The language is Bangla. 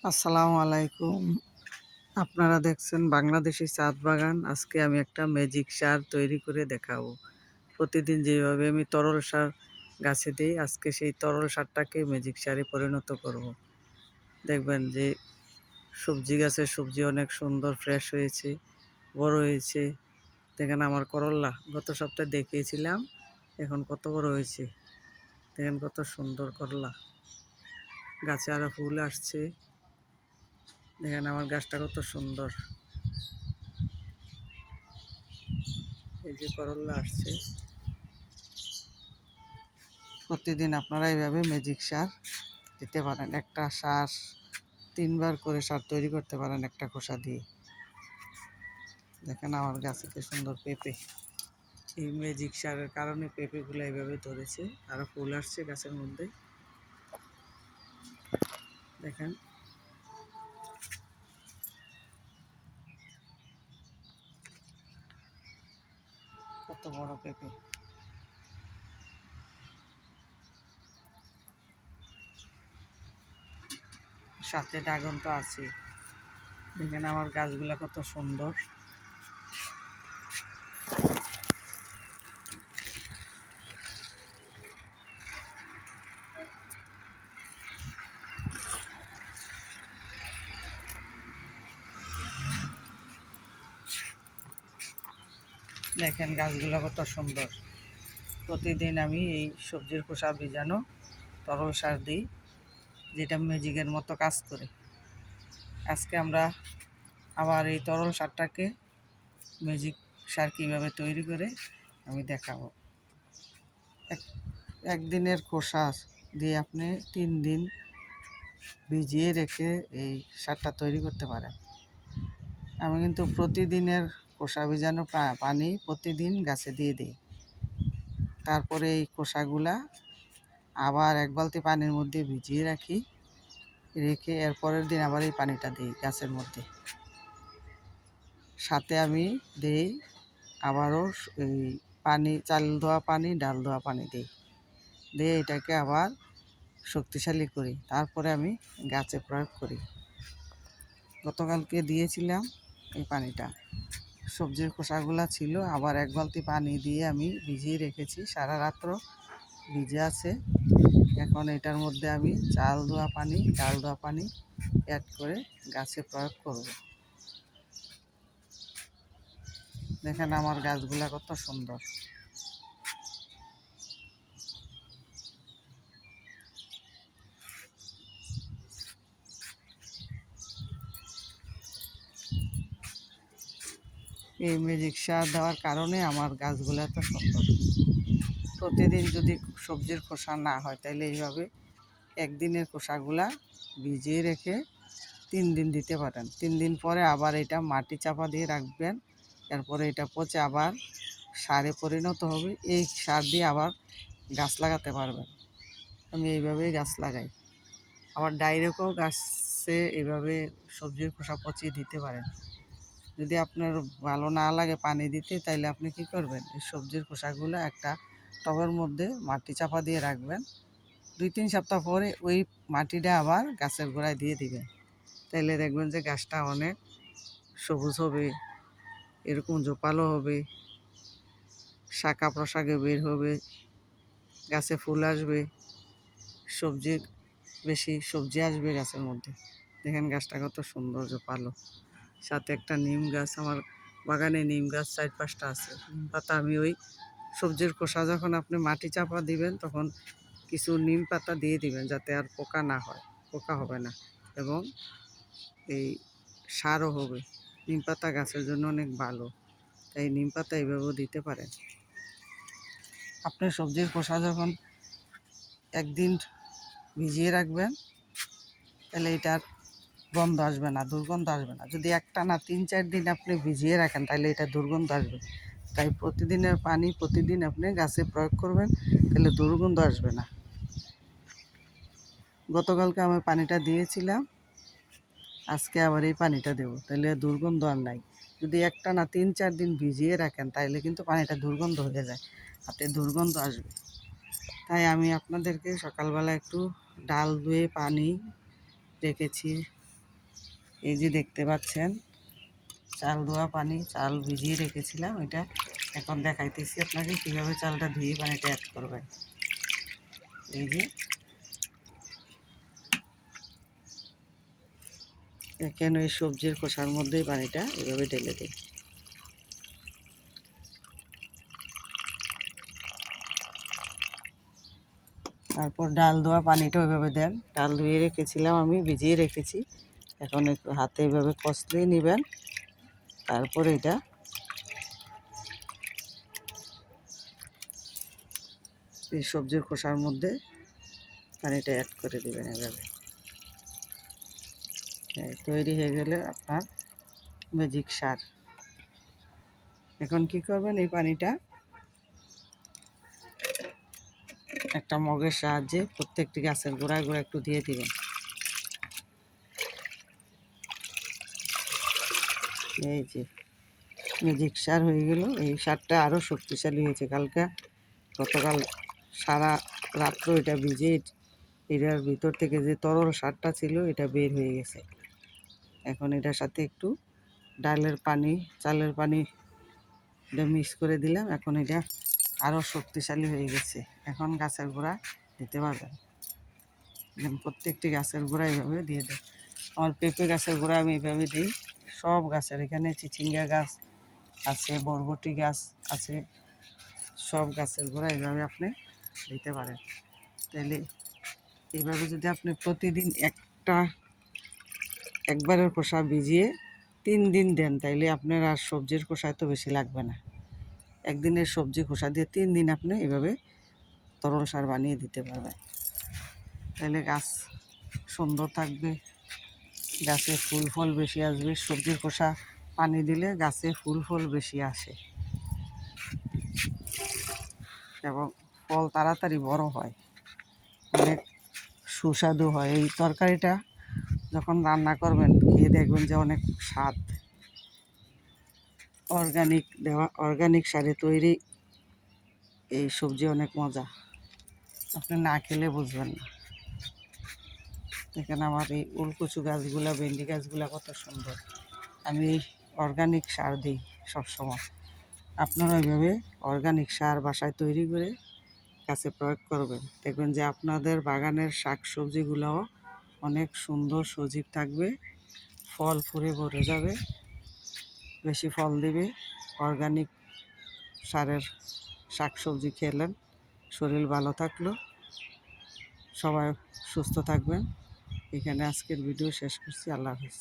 আসসালামু আলাইকুম। আপনারা দেখছেন বাংলাদেশি ছাদ বাগান। আজকে আমি একটা ম্যাজিক সার তৈরি করে দেখাবো। প্রতিদিন যেভাবে আমি তরল সার গাছে দিই, আজকে সেই তরল সারটাকে ম্যাজিক সারে পরিণত করব। দেখবেন যে সবজি গাছের সবজি অনেক সুন্দর ফ্রেশ হয়েছে, বড় হয়েছে। দেখেন আমার করল্লা গত সপ্তাহে দেখিয়েছিলাম, এখন কত বড় হয়েছে। দেখেন কত সুন্দর করলা, গাছে আরো ফুল আসছে। দেখেন আমার গাছটা কত সুন্দর, এই যে করল্লা আসছে। প্রতিদিন আপনারা এইভাবে ম্যাজিক সার দিতে পারেন। একটা সার 3বার করে সার তৈরি করতে পারেন একটা খোসা দিয়ে। দেখেন আমার গাছে কি সুন্দর পেঁপে। এই ম্যাজিক সারের কারণে পেঁপেগুলো এইভাবে ধরেছে, আরও ফুল আসছে গাছের মধ্যে। দেখেন কত বড় পেঁপে। সাথে ড্রাগন তো আছে। দেখেন আমার গাছগুলা কত সুন্দর। দেখেন গাছগুলা কত সুন্দর। প্রতিদিন আমি এই সবজির খোসা ভিজানো তরল সার দিই, যেটা ম্যাজিকের মতো কাজ করে। আজকে আমরা আবার এই তরল সারটাকে ম্যাজিক সার কীভাবে তৈরি করে আমি দেখাবো। একদিনের খোসা দিয়ে আপনি 3 দিন ভিজিয়ে রেখে এই সারটা তৈরি করতে পারেন। আমি কিন্তু প্রতিদিনের খোসা ভিজানো পানি প্রতিদিন গাছে দিয়ে দিই। তারপরে এই খোসাগুলা আবার 1 বালতি পানির মধ্যে ভিজিয়ে রেখে এর পরের দিন আবার এই পানিটা দিই গাছের মধ্যে। সাথে আমি দিই আবারও এই পানি, চাল ধোয়া পানি, ডাল ধোয়া পানি দিয়ে এটাকে আবার শক্তিশালী করি। তারপরে আমি গাছে প্রয়োগ করি। গতকালকে দিয়েছিলাম এই পানিটা, সবজির খোসাগুলা ছিল, আবার 1 বালতি পানি দিয়ে আমি ভিজিয়ে রেখেছি, সারা রাত্র ভিজে আছে। এখন এটার মধ্যে আমি চাল ধোয়া পানি, ডাল ধোয়া পানি অ্যাড করে গাছে প্রয়োগ করব। দেখেন আমার গাছগুলা কত সুন্দর। এই ম্যাজিক সার দেওয়ার কারণে আমার গাছগুলো এত সুন্দর। প্রতিদিন যদি সবজির খোসা না হয়, তাহলে এইভাবে একদিনের খোসাগুলা ভিজিয়ে রেখে 3 দিন দিতে পারেন। 3 দিন পরে আবার এটা মাটি চাপা দিয়ে রাখবেন। এরপরে এটা পচে আবার সারে পরিণত হবে। এই সার দিয়ে আবার গাছ লাগাতে পারবেন। আমি এইভাবেই গাছ লাগাই। আবার ডাইরেক্টও গাছে এইভাবে সবজির খোসা পচিয়ে দিতে পারেন। যদি আপনার ভালো না লাগে পানি দিতে, তাইলে আপনি কি করবেন, এই সবজির খোসাগুলো একটা টবের মধ্যে মাটি চাপা দিয়ে রাখবেন। 2-3 সপ্তাহ পরে ওই মাটিটা আবার গাছের গোড়ায় দিয়ে দিবেন। তাইলে দেখবেন যে গাছটা অনেক সবুজ হবে, এরকম জোপালো হবে, শাখা প্রশাখে বের হবে, গাছে ফুল আসবে, বেশি সবজি আসবে গাছের মধ্যে। দেখেন গাছটা কত সুন্দর জোপালো। সাথে একটা নিম গাছ, আমার বাগানে নিম গাছ 4-5টা আছে। নিম পাতা আমি ওই সবজির খোসা যখন আপনি মাটি চাপা দিবেন, তখন কিছু নিম পাতা দিয়ে দিবেন, যাতে আর পোকা না হয়, পোকা হবে না, এবং এই সারও হবে। নিম পাতা গাছের জন্য অনেক ভালো, তাই নিম পাতা এইভাবেও দিতে পারেন। আপনি সবজির খোসা যখন 1 দিন ভিজিয়ে রাখবেন, তাহলে এটার গন্ধ আসবে না, দুর্গন্ধ আসবে না। যদি একটানা 3-4 দিন আপনি ভিজিয়ে রাখেন, তাহলে এটা দুর্গন্ধ আসবে। তাই প্রতিদিনের পানি প্রতিদিন আপনি গাছে প্রয়োগ করবেন, তাহলে দুর্গন্ধ আসবে না। গতকালকে আমি পানিটা দিয়েছিলাম, আজকে আবার এই পানিটা দেবো, তাহলে দুর্গন্ধ আর নাই। যদি একটানা 3-4 দিন ভিজিয়ে রাখেন, তাহলে কিন্তু পানিটা দুর্গন্ধ হয়ে যায়, হাতে দুর্গন্ধ আসবে। তাই আমি আপনাদেরকে সকালবেলা একটু ডাল ধুয়ে পানি রেখেছি, এই যে দেখতে পাচ্ছেন চাল ধোয়া পানি, চাল ভিজিয়ে রেখেছিলাম, এটা এখন দেখাইতেছি আপনাকে কীভাবে চালটা ধুয়ে পানিটা অ্যাড করবেন। এই যে কেন এই সবজির খোসার মধ্যেই পানিটা এভাবে ঢেলে দিই। তারপর ডাল ধোয়া পানিটা ওইভাবে দেন। ডাল ধুয়ে রেখেছিলাম, আমি ভিজিয়ে রেখেছি, এখন একটু হাতে এভাবে কষলেই নেবেন। তারপর এটা এই সবজির খোসার মধ্যে পানিটা অ্যাড করে দেবেন এভাবে। তৈরি হয়ে গেলে আপনার ম্যাজিক সার। এখন কি করবেন, এই পানিটা একটা মগের সাহায্যে প্রত্যেকটি গাছের গোড়ায় গোড়ায় একটু দিয়ে দিবেন। এই যে ম্যাজিক সার হয়ে গেল। এই সারটা আরও শক্তিশালী হয়েছে। গতকাল সারা রাত্র এটা ভিজে এটার ভিতর থেকে যে তরল সারটা ছিল এটা বের হয়ে গেছে। এখন এটার সাথে একটু ডালের পানি, চালের পানি এটা মিক্স করে দিলাম। এখন এটা আরও শক্তিশালী হয়ে গেছে। এখন গাছের গোড়া দিতে পারবেন। প্রত্যেকটি গাছের গোড়া এইভাবে দিয়ে দেয়। আমার পেঁপে গাছের গোড়া আমি এইভাবে দিই। সব গাছের, এখানে চিচিঙ্গা গাছ আছে, বরবটি গাছ আছে, সব গাছের গোড়া এইভাবে আপনি দিতে পারেন। তাহলে এইভাবে যদি আপনি প্রতিদিন একবারের খোসা ভিজিয়ে 3 দিন দেন, তাইলে আপনার আর সবজির খোসা এত বেশি লাগবে না। একদিনের সবজি খোসা দিয়ে 3 দিন আপনি এভাবে তরল সার বানিয়ে দিতে পারবেন। তাহলে গাছ সুন্দর থাকবে, গাছে ফুল ফল বেশি আসবে। সবজির খোসা পানি দিলে গাছে ফুল ফল বেশি আসে এবং ফল তাড়াতাড়ি বড় হয়, অনেক সুস্বাদু হয়। এই তরকারিটা যখন রান্না করবেন খেয়ে দেখবেন যে অনেক স্বাদ। অর্গানিক সারে তৈরি এই সবজি অনেক মজা, আপনি না খেলে বুঝবেন না। এখানে আমার এই উলকচু গাছগুলা, ভেন্ডি গাছগুলা কত সুন্দর। আমি এই অর্গানিক সার দিই সবসময়। আপনারা ওইভাবে অর্গানিক সার বাসায় তৈরি করে গাছে প্রয়োগ করবেন, দেখবেন যে আপনাদের বাগানের শাক সবজিগুলোও অনেক সুন্দর সজীব থাকবে, ফল ফুলে ভরে যাবে, বেশি ফল দেবে। অর্গানিক সারের শাক সবজি খেলেন, শরীর ভালো থাকলো। সবাই সুস্থ থাকবেন। এখানে আজকের ভিডিও শেষ করছি। আল্লাহ হাফেজ।